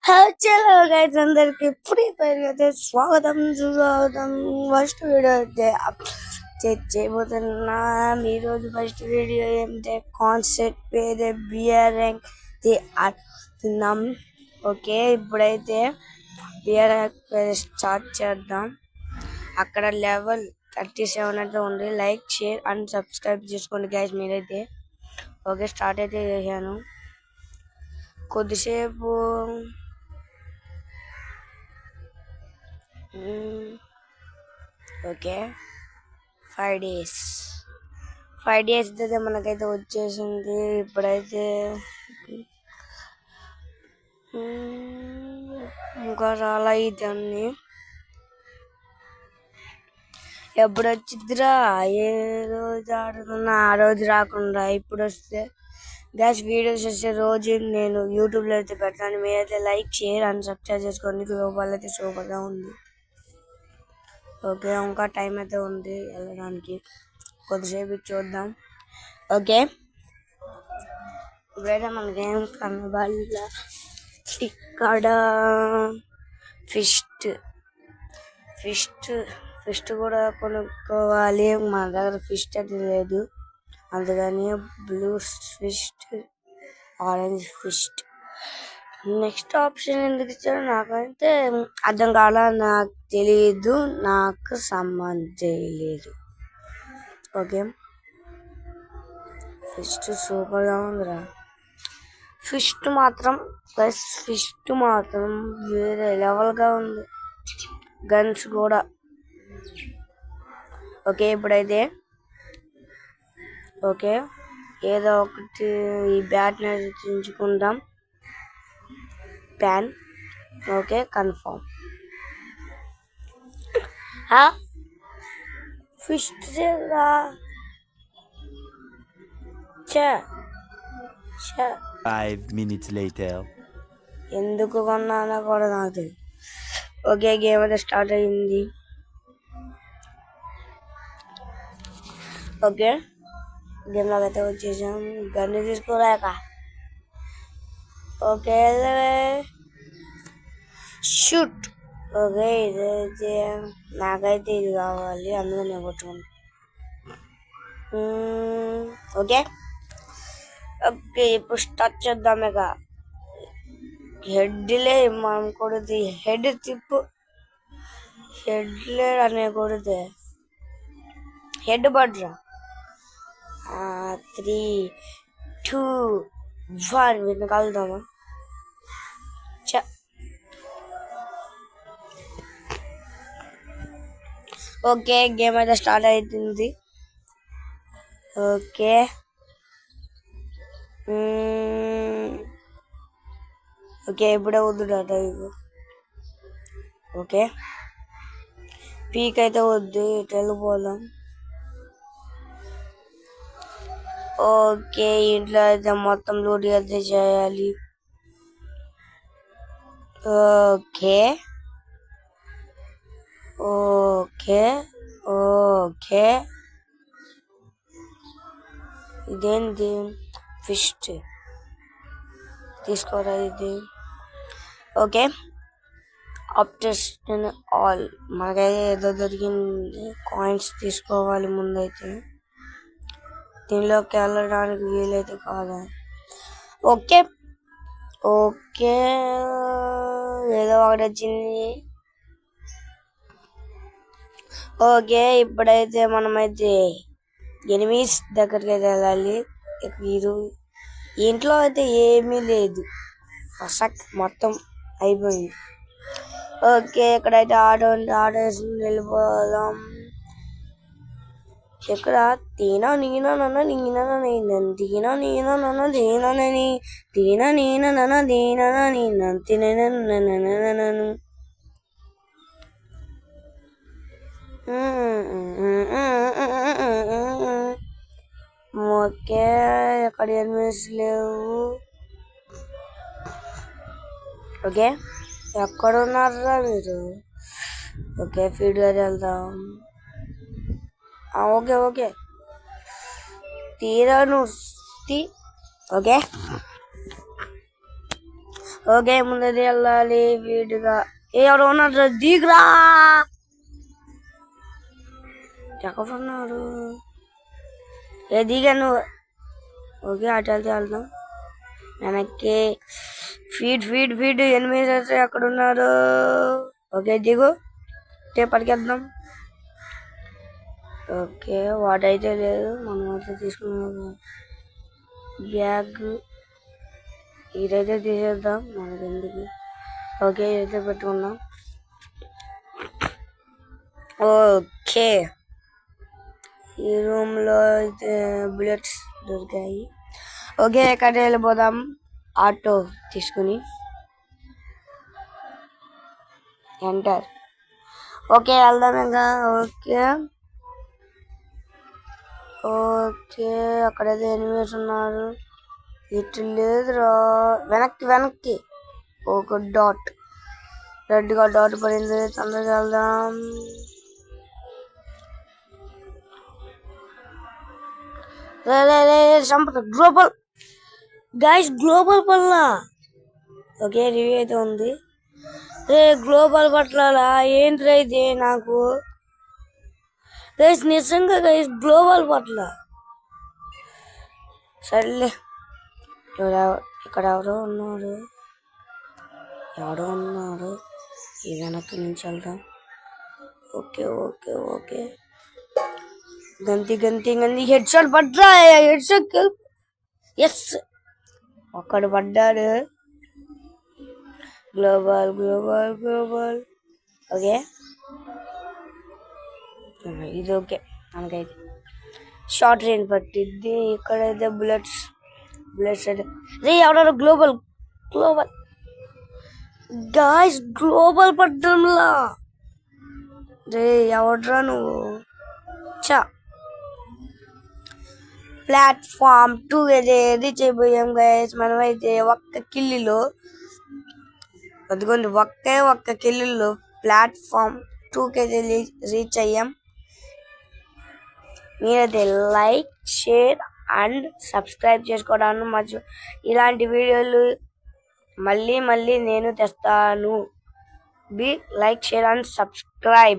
Hello guys, అందరికి ఇప్పుడే పెరిగితే స్వాగతం సుస్వాగతం. ఫస్ట్ వీడియో అయితే చేయబోతున్నాం. ఈరోజు ఫస్ట్ వీడియో ఏమిటంటే కాన్సెప్ట్ పేరు బియర్ ర్యాంక్ ఆడుతున్నాం. ఓకే, ఇప్పుడైతే బియర్ ర్యాంక్ స్టార్ట్ చేద్దాం. అక్కడ లెవెల్ 37 అయితే ఉంది. లైక్, షేర్ అండ్ సబ్స్క్రైబ్ చేసుకోండి గైస్ మీరైతే. ఓకే, స్టార్ట్ అయితే చేశాను. కొద్దిసేపు ఓకే 5 days అయితే మనకైతే వచ్చేసింది. ఇప్పుడైతే ఇంకా రాలా ఇదన్నీ. ఎప్పుడు వచ్చిద్దిరా? ఏ రోజు ఆడుతున్నా ఆ రోజు రాకుండా ఇప్పుడు వస్తే గ్యాస్ వీడియోస్ వస్తే రోజు నేను యూట్యూబ్లో అయితే పెడతాను. మీరైతే లైక్, షేర్ అండ్ సబ్స్క్రైబ్ చేసుకోండి. గ్లోబల్ అయితే సూపర్గా ఉంది. ఓకే, ఇంకా టైం అయితే ఉంది వెళ్ళడానికి. కొద్దిసేపు చూద్దాం. ఓకే, ఇప్పుడైతే మనకేం కనబడాల. ఇక్కడ ఫిస్ట్ కూడా కొనుక్కోవాలి. మన దగ్గర ఫిస్ట్ అయితే లేదు, అందుకని blue fist, orange fist. Next option ఎందుకు ఇచ్చారో నాకైతే అర్థం కాల, నాకు తెలియదు, నాకు సంబంధం తెలియదు. ఓకే, ఫిస్ట్ సూపర్గా ఉందిరా. ఫిస్ట్ మాత్రం వేరే లెవెల్గా ఉంది. గన్స్ కూడా. ఓకే, ఇప్పుడైతే ఓకే ఏదో ఒకటి ఈ బ్యాట్ని ఎంచుకుందాం. Pan. Okay, confirm. First 5 minutes later. ఎందుకు కొన్నానో కూడా నాకు తెలియదు. ఓకే, గేమ్ అయితే స్టార్ట్ అయింది. ఓకే, గేమ్లోకి అయితే వచ్చేసాం. గన్ను తీసుకోలేక. Okay, shoot. ఓకే, ఇదైతే నాకైతే ఇది కావాలి, అందులో నేను కొట్టుకుంటా. ఓకే ఓకే ఇప్పుడు స్టార్ట్ చేద్దాం. ఇక హెడ్లే మనం కొడితే హెడ్ తిప్పు. హెడ్లే అనే కొడితే హెడ్ పడ్రా. 3, 2, 1 వీటిని కలుద్దామా? ఓకే, గేమ్ అయితే స్టార్ట్ అవుతుంది. ఓకే, ఓకే ఇప్పుడే వద్దు డాటా ఇవ్వు. ఓకే, పీక్ అయితే వద్దు, ఇటు వెళ్ళిపోదాం. ఓకే, ఇంట్లో అయితే మొత్తం లూట్ అయితే చేయాలి. ఓకే ఓకే ఓకే ఇదేంటి? ఫిస్ట్ తీసుకోరా ఇది. Okay, option all. మనకైతే ఏదో దొరికింది. కాయిన్స్ తీసుకోవాలి ముందైతే. దీనిలోకి వెళ్ళడానికి వీలైతే కాదా? ఓకే ఓకే ఏదో ఒకటి వచ్చింది. ఓకే, ఇప్పుడైతే మనమైతే ఎనిమీస్ దగ్గరికి అయితే వెళ్ళాలి. ఇంట్లో అయితే ఏమీ లేదు, మొత్తం అయిపోయింది. ఓకే, ఇక్కడైతే ఆటో వేసి వెళ్ళిపోదాం. ఇక్కడ తీనా నీనా నన్న నీనా తీనా నీనా నన్న దీనని తీనా నీన నన్న దీనన నీన తినను. ఓకే, ఎక్కడ ఎనిమిస్ లేవు. ఓకే, ఎక్కడ ఉన్నారా మీరు? ఓకే, ఫీడ్ గారు వెళ్దాం. ఓకే ఓకే తీరాను. ఓకే ఓకే ముందది వెళ్ళాలి వీడిగా. ఎవరు ఉన్నారు? దిగురా. ఎవరున్నారు? దిగాను. ఓకే అటు వెళ్తే వెళ్దాం. వెనక్కి ఫీడ్ ఎనిమిది ఎక్కడ ఉన్నారు? ఓకే దిగు పరిగెద్దాం. ఓకే వాటైతే లేదు, మనం అయితే తీసుకున్నాం. బ్యాగ్ ఇదైతే తీసేద్దాం మనకి ఎందుకు. ఓకే ఇదైతే పెట్టుకున్నాం. ఓకే ఈ రూమ్లో అయితే బుల్లెట్స్ దొరికాయి. ఓకే ఎక్కడ వెళ్ళిపోదాం ఆటో తీసుకుని. ఎంటర్. ఓకే వెళ్దాం ఇంకా. ఓకే ఓకే అక్కడైతే ఎనిమిస్ ఉన్నారు. ఇటు లేదురా. వెనక్కి ఒక డాట్, రెడ్గా డాట్ పడింది. తొందరగా వెళ్దాం. గ్లోబల్ గైస్, గ్లోబల్ పట్ల ఓకే రివ్యూ అయితే ఉంది. గ్లోబల్ పట్ల ఏంటి అయితే నాకు గైస్ నిజంగా గైస్ గ్లోబల్ పట్ల సర్లే. ఇక్కడ ఎవరో ఉన్నారు. ఈ వెనక్కి నుంచి వెళ్దాం. ఓకే ఓకే ఓకే గంతి హెడ్ షాట్ పడ్డా. హెడ్ షాట్ ఎస్ ఒక్కడు పడ్డాడు. గ్లోబల్ ఓకే ఇది ఓకే మనకైతే షార్ట్ రేంజ్ పట్టిద్ది. ఇక్కడైతే బుల్లెట్స్ అయితే ఎవడారు? గ్లోబల్ గాయ్స్, గ్లోబల్ పట్టడంలా ఎవడ్రా నువ్వు? ప్లాట్ఫామ్ 2 అయితే రీచ్ అయిపోయాం గైస్. మనమైతే ఒక్క కిల్లులో అదిగోండి ఒక్క కిల్లులో ప్లాట్ఫామ్ 2కి అయితే రీచ్ అయ్యాం. మీరైతే లైక్, షేర్ అండ్ సబ్స్క్రైబ్ చేసుకోవడానికి ఇలాంటి వీడియోలు మళ్ళీ నేను తెస్తాను. Be like, share and subscribe.